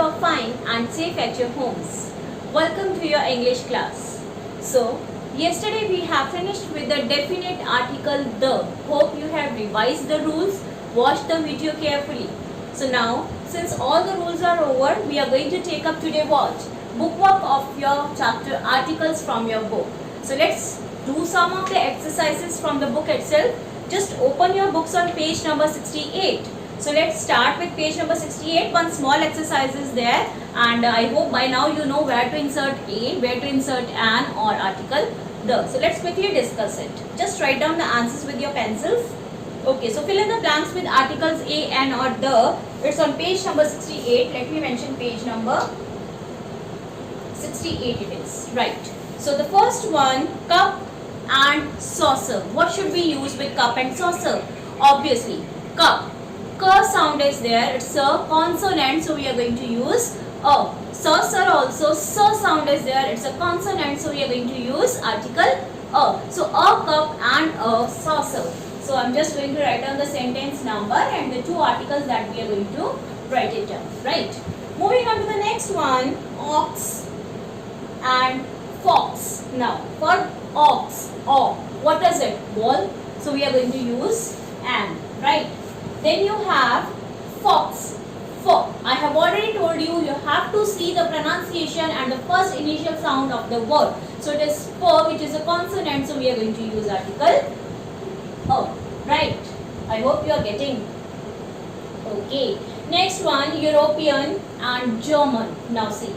you are fine and safe at your homes. Welcome to your English class. So, yesterday we have finished with the definite article the. Hope you have revised the rules, watched the video carefully. So now, since all the rules are over, we are going to take up today what? Bookwork of your chapter articles from your book. So let's do some of the exercises from the book itself. Just open your books on page number 68. So let's start with page number 68. One small exercise is there, and I hope by now you know where to insert a, where to insert an or article the. So let's quickly discuss it. Just write down the answers with your pencils. Okay, so fill in the blanks with articles a, an or the. It's on page number 68. Let me mention page number 68 it is. Right. So the first one, cup and saucer. What should we use with cup and saucer? Obviously, cup. K sound is there. It's a consonant, so we are going to use a. Saucer also, s sound is there. It's a consonant, so we are going to use article a. So a cup and a saucer. So I'm just going to write down the sentence number and the two articles that we are going to write it down. Right. Moving on to the next one, ox and fox. Now for ox, what is it? Ball. So we are going to use an. Right. Then you have fox. I have already told you, you have to see the pronunciation and the first initial sound of the word. So it is f, which is a consonant, so we are going to use article a. Right. I hope you are getting. Okay. Next one, European and German. Now see,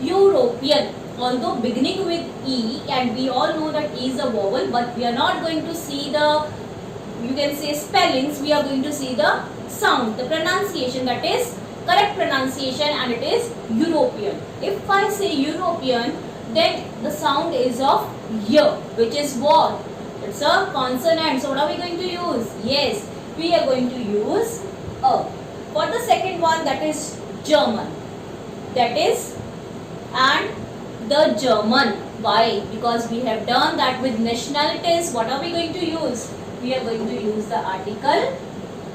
European, although beginning with E, and we all know that E is a vowel, but we are not going to see the, you can say, spellings. We are going to see the sound, the pronunciation, that is correct pronunciation, and it is European. If I say European, then the sound is of Y, which is what? It's a consonant. So what are we going to use? Yes, we are going to use a. For the second one, that is German. That is, and the German. Why? Because we have done that with nationalities. What are we going to use? We are going to use the article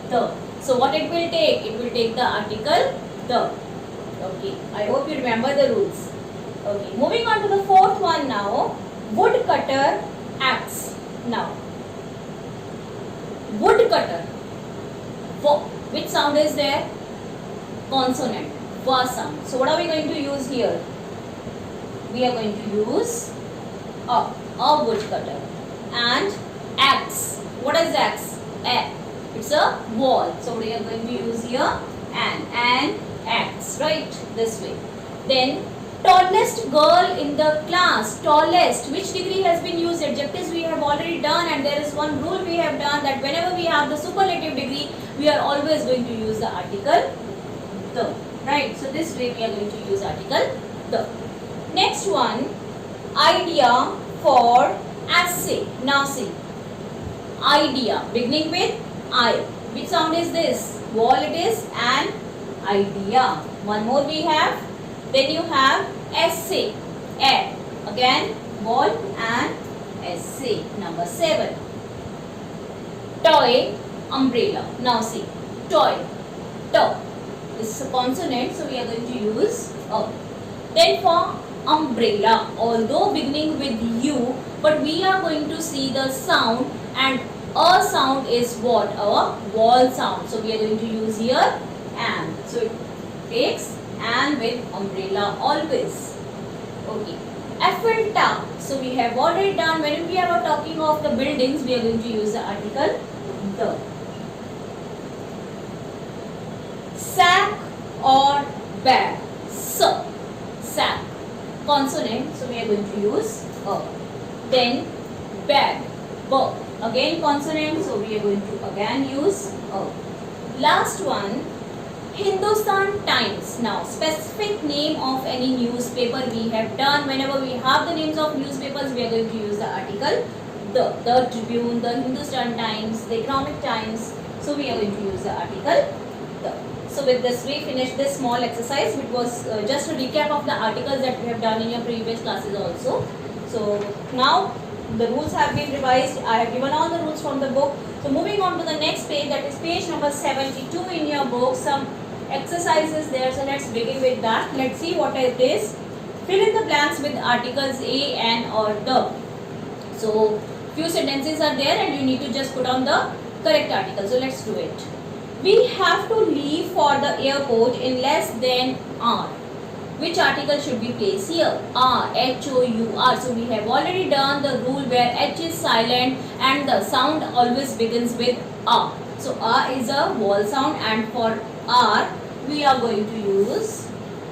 the. So what it will take? It will take the article the. Okay. I hope you remember the rules. Okay. Moving on to the fourth one now. Woodcutter, axe. Now, woodcutter. Which sound is there? Consonant. Va sound. So what are we going to use here? We are going to use a woodcutter. And axe. What is axe? It's a wall. So we are going to use here an axe. Right? This way. Then tallest girl in the class. Tallest. Which degree has been used? Adjectives we have already done, and there is one rule we have done, that whenever we have the superlative degree, we are always going to use the article the. Right? So this way we are going to use article the. Next one, idea for essay. Now see, idea beginning with I. Which sound is this? Wall it is, an idea. One more we have. Then you have essay. A. Again, wall and essay. Number 7. Toy, umbrella. Now see, toy. This is a consonant, so we are going to use a. Then for umbrella, although beginning with U, but we are going to see the sound, and a sound is what? A vowel sound. So we are going to use here an. So it takes an with umbrella always. Okay. Eiffel Tower. So we have already done, when we are talking of the buildings, we are going to use the article the. Sack or bag. Sack. Consonant, so we are going to use a. Then bag. B. Again consonant, so we are going to again use a. Last one, Hindustan Times. Now, specific name of any newspaper we have done. Whenever we have the names of newspapers, we are going to use the article the Tribune, the Hindustan Times, the Economic Times. So we are going to use the article the. So with this, we finish this small exercise, which was just a recap of the articles that we have done in your previous classes also. So now the rules have been revised. I have given all the rules from the book. So moving on to the next page, that is page number 72 in your book. Some exercise is there. So let's begin with that. Let's see what it is. Fill in the blanks with articles a, an or the. So few sentences are there and you need to just put on the correct article. So let's do it. We have to leave for the airport in less than hour. Which article should be placed here? R, H-O-U-R. So we have already done the rule where H is silent and the sound always begins with R. So R is a vowel sound and for R we are going to use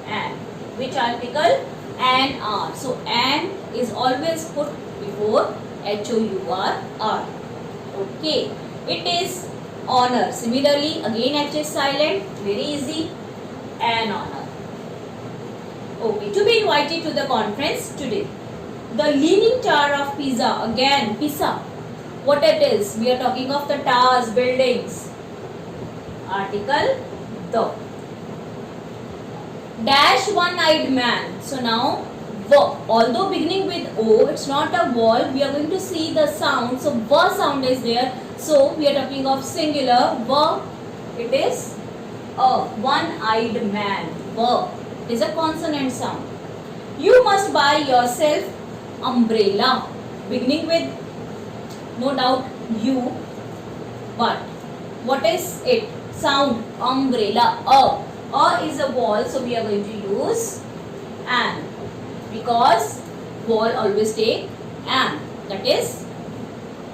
an. Which article? An, R. So an is always put before H-O-U-R. Okay. It is honor. Similarly, again H is silent. Very easy. An honor. Okay, to be invited to the conference today. The Leaning Tower of Pisa, again Pisa. What it is? We are talking of the towers, buildings. Article the. Dash one-eyed man. So now, although beginning with O, it's not a vowel. We are going to see the sound. So V sound is there. So we are talking of singular. V. It is a one-eyed man. V. Is a consonant sound. You must buy yourself umbrella. Beginning with no doubt you, but what is it? Sound umbrella. A is a vowel, so we are going to use an because vowel always take an. That is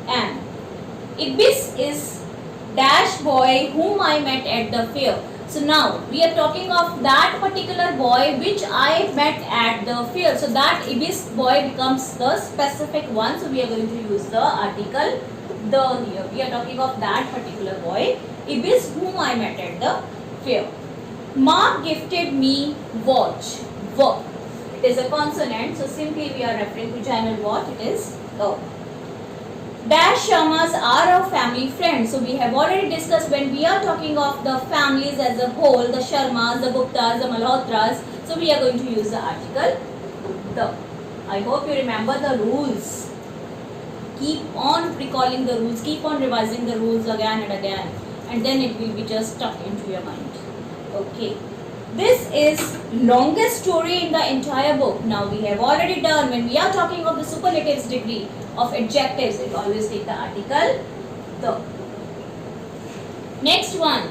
an. Ibis is dash boy whom I met at the fair. So now we are talking of that particular boy which I met at the fair. So that Ibis boy becomes the specific one. So we are going to use the article the here. We are talking of that particular boy Ibis whom I met at the fair. Mark gifted me watch. It is a consonant. So simply we are referring to general watch. It is the. Dash Sharmas are a family friend. So we have already discussed when we are talking of the families as a whole, the Sharmas, the Guptas, the Malhotras. So we are going to use the article the. I hope you remember the rules. Keep on recalling the rules. Keep on revising the rules again and again. And then it will be just stuck into your mind. Okay. This is longest story in the entire book. Now we have already done when we are talking of the superlatives degree of adjectives, it always take the article the. Next one,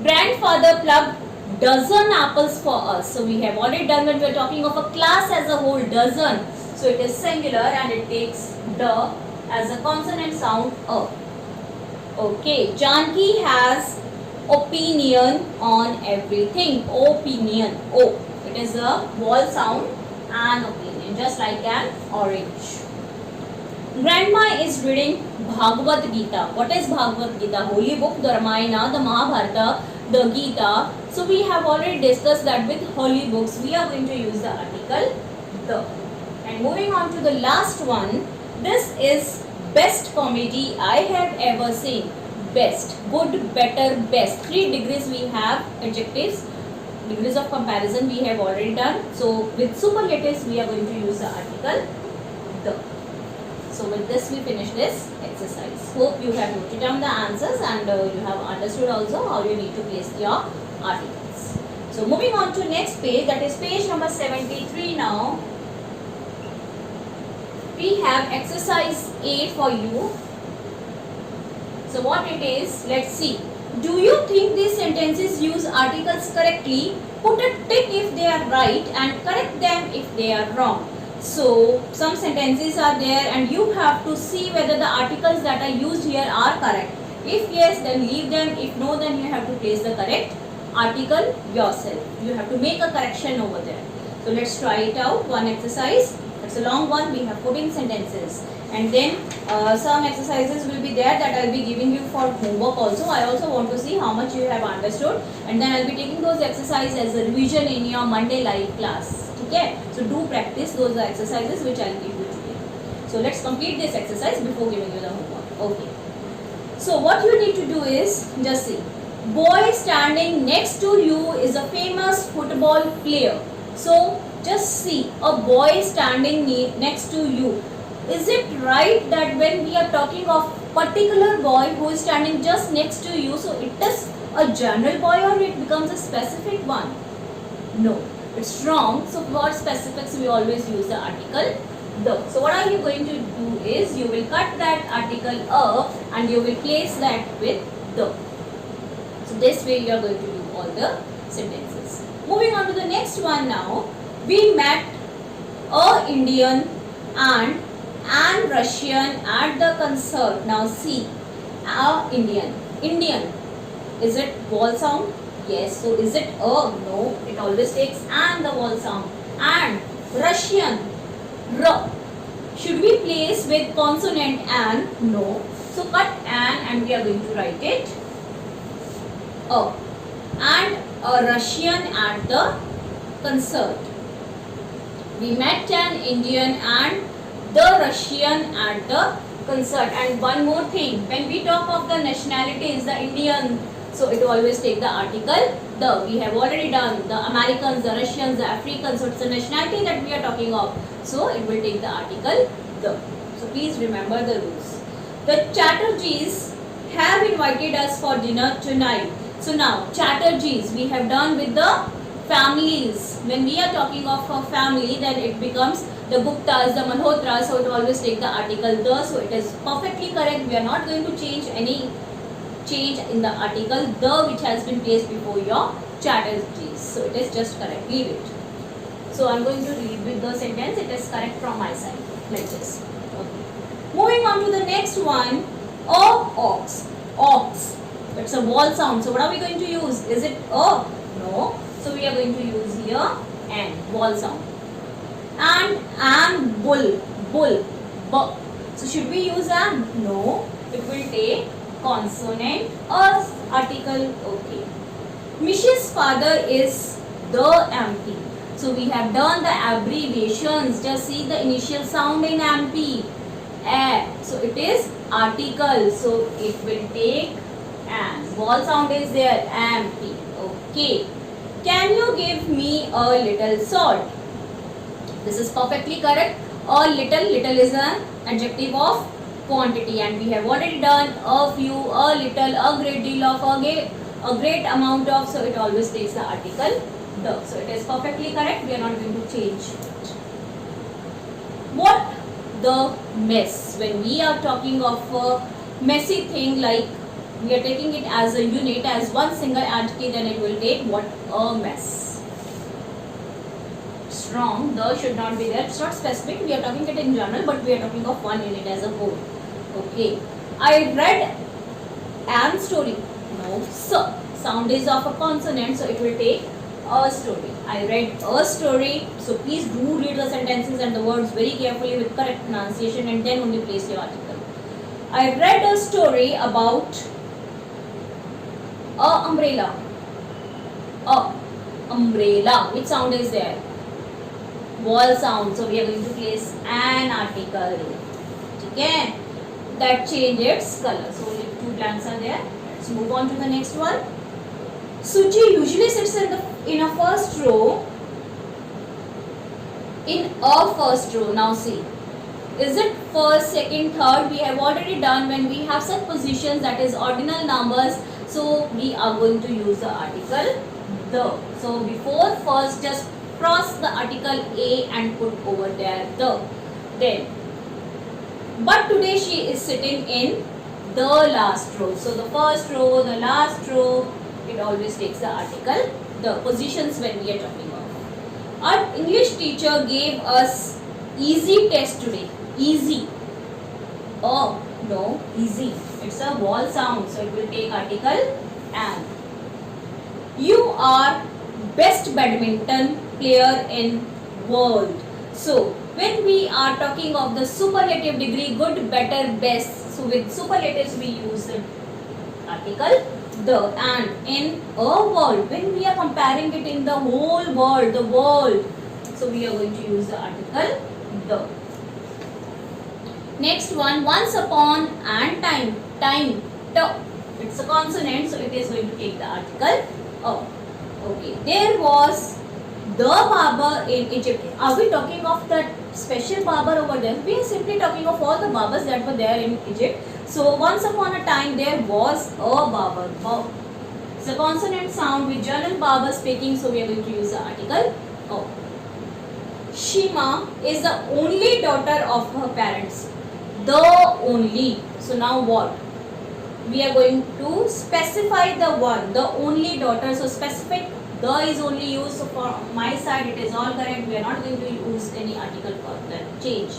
grandfather plucked dozen apples for us. So we have already done when we are talking of a class as a whole, dozen. So it is singular and it takes the as a consonant sound a. Okay, Janki has opinion on everything. Opinion. O. It is a vowel sound and opinion, just like an orange. Grandma is reading Bhagavad Gita. What is Bhagavad Gita? Holy book, the Ramayana, the Mahabharata, the Gita. So we have already discussed that with holy books we are going to use the article the. And moving on to the last one. This is best comedy I have ever seen. Best, good, better, best. 3 degrees we have adjectives. Degrees of comparison we have already done. So with superlatives we are going to use the article the. So with this we finish this exercise. Hope you have noted down the answers and you have understood also how you need to place your articles. So moving on to next page, that is page number 73 now. We have exercise 8 for you. So what it is, let's see. Do you think these sentences use articles correctly? Put a tick if they are right and correct them if they are wrong. So some sentences are there and you have to see whether the articles that are used here are correct. If yes, then leave them. If no, then you have to place the correct article yourself. You have to make a correction over there. So let's try it out. One exercise. It's a long one. We have 14 sentences. And then some exercises will be there that I will be giving you for homework also. I also want to see how much you have understood. And then I will be taking those exercises as a revision in your Monday live class. Okay? So do practice those exercises which I will give you today. So let's complete this exercise before giving you the homework. Okay. So what you need to do is, just see. Boy standing next to you is a famous football player. So just see, a boy standing next to you. Is it right that when we are talking of particular boy who is standing just next to you, so it is a general boy or it becomes a specific one? No, it's wrong. So for specifics we always use the article the. So what are you going to do is you will cut that article a and you will place that with the. So this way you are going to do all the sentences. Moving on to the next one now. We met a Indian and an Russian at the concert. Now see, a Indian. Indian. Is it vowel sound? Yes. So is it a? No. It always takes an the vowel sound. And Russian. R. Should we place with consonant an? No. So cut an and we are going to write it a. And a Russian at the concert. We met an Indian and the Russian at the concert. And one more thing, when we talk of the nationalities, the Indian, so it always take the article the. We have already done the Americans, the Russians, the Africans, so it's the nationality that we are talking of. So it will take the article the. So please remember the rules. The Chatterjees have invited us for dinner tonight. So now Chatterjees we have done with the families. When we are talking of a family, then it becomes the Guptas, the Malhotras, so it always take the article the. So it is perfectly correct. We are not going to change any change in the article the which has been placed before your Chatterjees. So it is just correct. Leave it. So I am going to read with the sentence. It is correct from my side. Like this. Okay. Moving on to the next one. Ox. Ox. It's a vowel sound. So what are we going to use? Is it a? No. So we are going to use here an vowel sound. And bull. Bull. B. So should we use an? No. It will take consonant or article. Okay. Mrs. father is the MP. So we have done the abbreviations. Just see the initial sound in MP. A. So it is article. So it will take an. Vowel sound is there. MP. Okay. Can you give me a little salt? This is perfectly correct. A little. Little is an adjective of quantity and we have already done a few, a little, a great deal of, a great amount of. So it always takes the article the. So it is perfectly correct. We are not going to change it. What the mess? When we are talking of a messy thing, like we are taking it as a unit, as one single entity, then it will take what? A mess. It's wrong. The should not be there. It's not specific. We are talking it in general, but we are talking of one unit as a whole. Okay. I read an story. No. So sound is of a consonant, so it will take a story. I read a story. So please do read the sentences and the words very carefully with correct pronunciation and then only place your article. I read a story about a umbrella. A umbrella. Which sound is there? Vowel sound. So we are going to place an article. Okay. That change its color. So only two blanks are there. Let's move on to the next one. Suji usually sits in a first row. In a first row. Now see. Is it first, second, third? We have already done when we have such positions, that is ordinal numbers. So we are going to use the article the. So before first, just cross the article a and put over there the. Then. But today she is sitting in the last row. So the first row, the last row, it always takes the article the. Positions when we are talking about. Our English teacher gave us easy test today. Easy. Oh, no, easy. It's a vowel sound, so it will take article an. You are best badminton player in world. So when we are talking of the superlative degree, good, better, best, so with superlatives we use the article the. And in a world, when we are comparing it in the whole world, the world, so we are going to use the article the. Next one, once upon and time. Time. T. It's a consonant, so it is going to take the article a. Okay. There was the barber in Egypt. Are we talking of that special barber over there? We are simply talking of all the barbers that were there in Egypt. So once upon a time there was a barber. It's a consonant sound with Jalal Baba speaking, so we are going to use the article O. Shima is the only daughter of her parents. The only. So now what? We are going to specify the one, the only daughter. So specific, the is only used. So for my side it is all correct. We are not going to use any article for that change.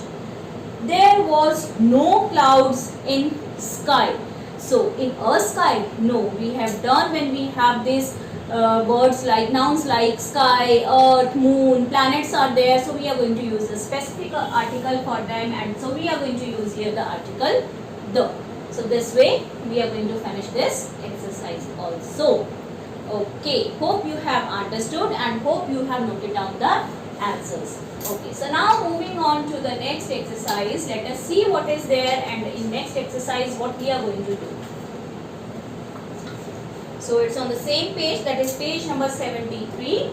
There was no clouds in sky. So in a sky, no, we have done when we have these words like nouns like sky, earth, moon, planets are there. So we are going to use the specific article for them, and so we are going to use here the article the. So this way we are going to finish this exercise also. Okay, hope you have understood and hope you have noted down the answers. Okay, so now moving on to the next exercise. Let us see what is there, and in next exercise what we are going to do. So it's on the same page, that is page number 73.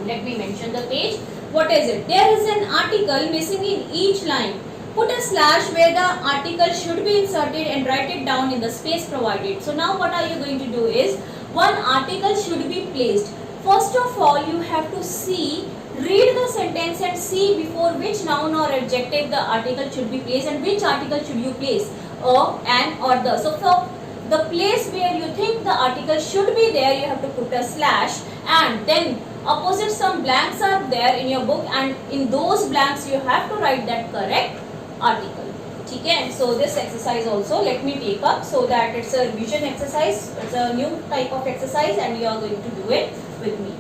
Let me mention the page. What is it? There is an article missing in each line. Put a slash where the article should be inserted and write it down in the space provided. So now what are you going to do is, one article should be placed. First of all, you have to see, read the sentence and see before which noun or adjective the article should be placed and which article should you place, a, an or the. So for the place where you think the article should be there, you have to put a slash, and then opposite some blanks are there in your book, and in those blanks you have to write that correct article. Okay, so this exercise also let me take up, so that it's a revision exercise. It's a new type of exercise and you are going to do it with me.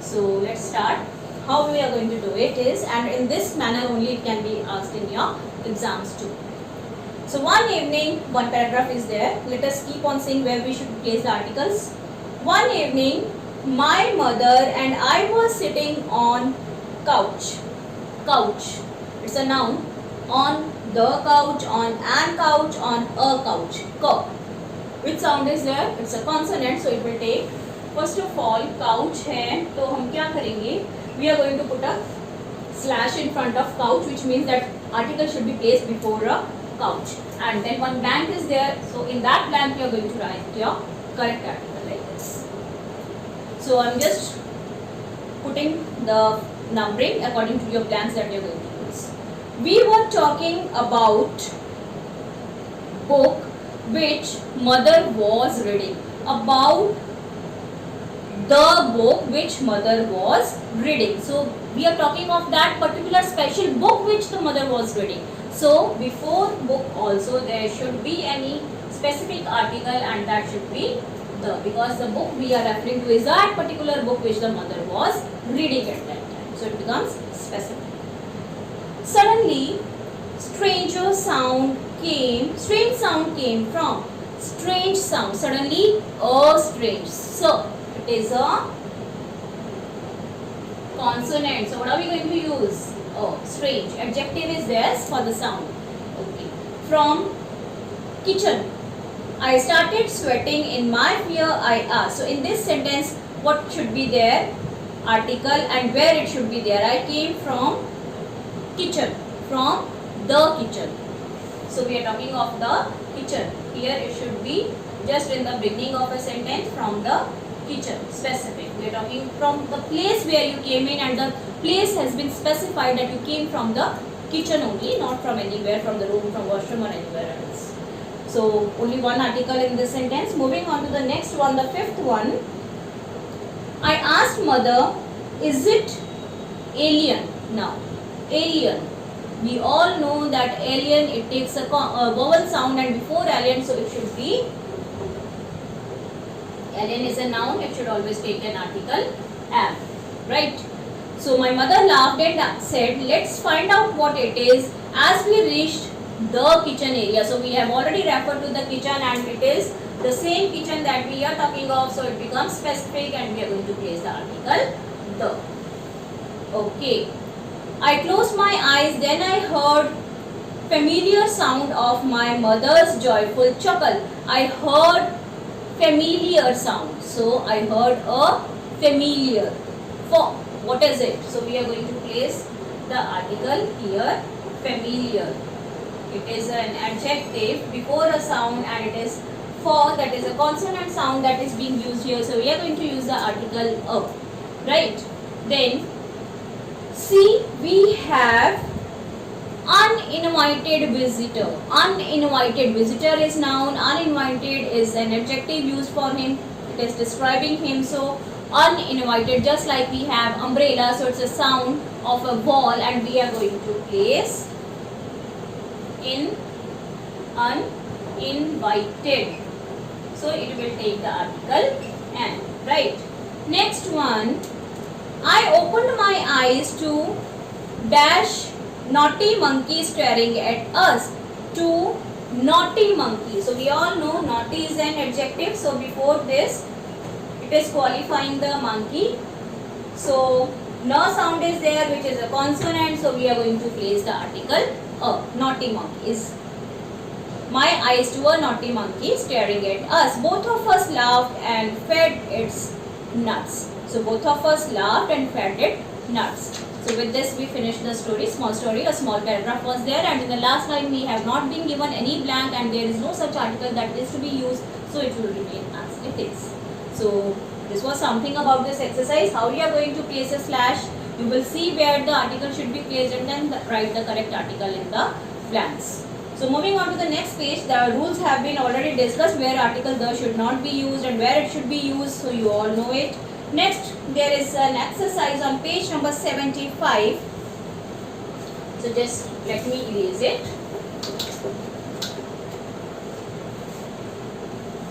So let's start. How we are going to do it is, and in this manner only it can be asked in your exams too. So one evening, one paragraph is there. Let us keep on seeing where we should place the articles. One evening, my mother and I were sitting on couch. Couch. It's a noun. On the couch, on an couch, on a couch. Ka. Which sound is there? It's a consonant, so it will take. First of all, couch है, तो हम क्या करेंगे? We are going to put a slash in front of couch, which means that article should be placed before a couch. And then one blank is there, so in that blank you are going to write your correct article like this. So I'm just putting the numbering according to your blanks that you are going to use. We were talking about book which mother was reading. About the book which mother was reading. So we are talking of that particular special book which the mother was reading. So before book also there should be any specific article, and that should be the, because the book we are referring to is that particular book which the mother was reading at that time. So it becomes specific. Suddenly strange sound came from. Strange sound. Suddenly a strange. So it is a consonant. So what are we going to use? Oh, strange. Adjective is there for the sound. Okay. From kitchen. I started sweating in my fear I asked. So in this sentence, what should be there? Article, and where it should be there. I came from kitchen. From the kitchen. So we are talking of the kitchen. Here it should be just in the beginning of a sentence, from the kitchen, specific. We are talking from the place where you came in, and the place has been specified that you came from the kitchen only, not from anywhere, from the room, from washroom or anywhere else. So only one article in this sentence. Moving on to the next one, the fifth one. I asked mother, is it alien? Now, alien. We all know that alien, it takes a vowel sound, and before alien, so it should be, alien is a noun, it should always take an article am, right? So my mother laughed and said, let's find out what it is as we reached the kitchen area. So we have already referred to the kitchen, and it is the same kitchen that we are talking of, so it becomes specific, and we are going to place the article the. Okay. I closed my eyes, then I heard familiar sound of my mother's joyful chuckle. I heard familiar sound. So I heard a familiar. For what is it? So we are going to place the article here, familiar. It is an adjective before a sound, and it is for, that is a consonant sound that is being used here. So we are going to use the article a, right? Then C, we have uninvited visitor. Uninvited visitor is noun, uninvited is an adjective used for him. It is describing him. So uninvited, just like we have umbrella, so it's a sound of a ball, and we are going to place in uninvited. So it will take the article an, right? Next one, I opened my eyes to dash naughty monkey staring at us. To naughty monkey. So we all know naughty is an adjective. So before this, it is qualifying the monkey. So no sound is there, which is a consonant. So we are going to place the article a. Naughty monkey is my eyes to a naughty monkey staring at us. Both of us laughed and fed its nuts. So both of us laughed and fed it nuts. So with this we finish the story, small story, a small paragraph was there, and in the last line we have not been given any blank and there is no such article that is to be used, so it will remain as it is. So this was something about this exercise, how you are going to place a slash. You will see where the article should be placed and then write the correct article in the blanks. So moving on to the next page, the rules have been already discussed, where article the should not be used and where it should be used, so you all know it. Next, there is an exercise on page number 75. So just let me erase it.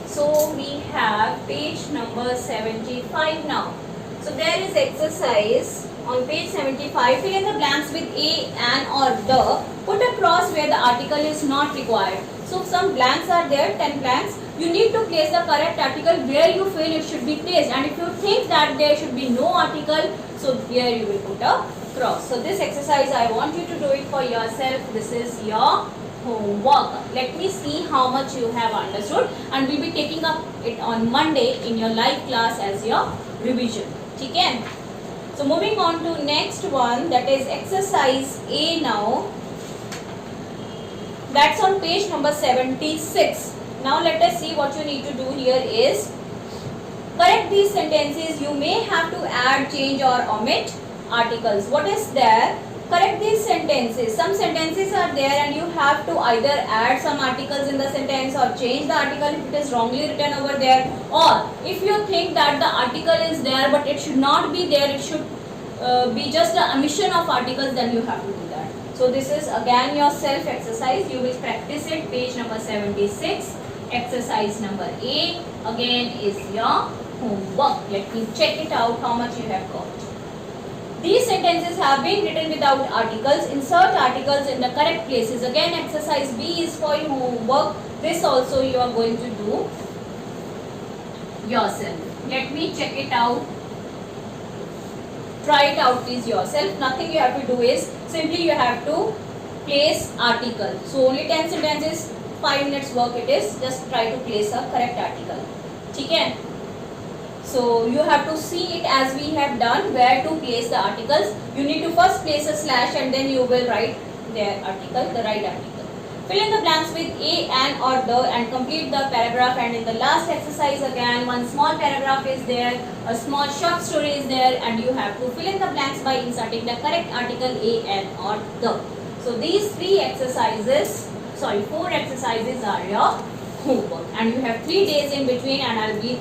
So we have page number 75 now. So there is exercise on page 75. Fill in the blanks with a, an or the. Put a cross where the article is not required. So some blanks are there, 10 blanks. You need to place the correct article where you feel it should be placed, and if you think that there should be no article, so here you will put a cross. So this exercise I want you to do it for yourself. This is your homework. Let me see how much you have understood, and we'll be taking up it on Monday in your live class as your revision. Okay? So moving on to next one, that is exercise A now. That's on page number 76. Now let us see what you need to do here is correct these sentences. You may have to add, change or omit articles. What is there? Correct these sentences. Some sentences are there and you have to either add some articles in the sentence or change the article if it is wrongly written over there, or if you think that the article is there but it should not be there, it should be just the omission of articles, then you have to do that. So this is again your self exercise. You will practice it. Page number 76. Exercise number A again is your homework. Let me check it out how much you have got. These sentences have been written without articles. Insert articles in the correct places. Again, exercise B is for your homework. This also you are going to do yourself. Let me check it out. Try it out please yourself. Nothing you have to do is simply you have to place article. So only 10 sentences, 5 minutes work it is. Just try to place a correct article. Okay? So you have to see it as we have done, where to place the articles. You need to first place a slash and then you will write their article, the right article. Fill in the blanks with a, an or the and complete the paragraph. And in the last exercise again, one small paragraph is there, a small short story is there, and you have to fill in the blanks by inserting the correct article a, an or the. So these 4 exercises are your homework, and you have 3 days in between, and I will be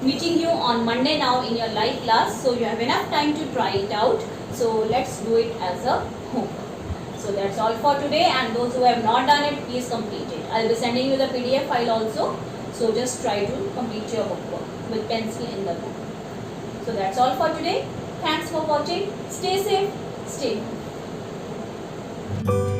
meeting you on Monday now in your live class, so you have enough time to try it out. So let's do it as a homework. So that's all for today, and those who have not done it, please complete it. I will be sending you the PDF file also, so just try to complete your homework with pencil in the book. So that's all for today. Thanks for watching. Stay safe, stay home.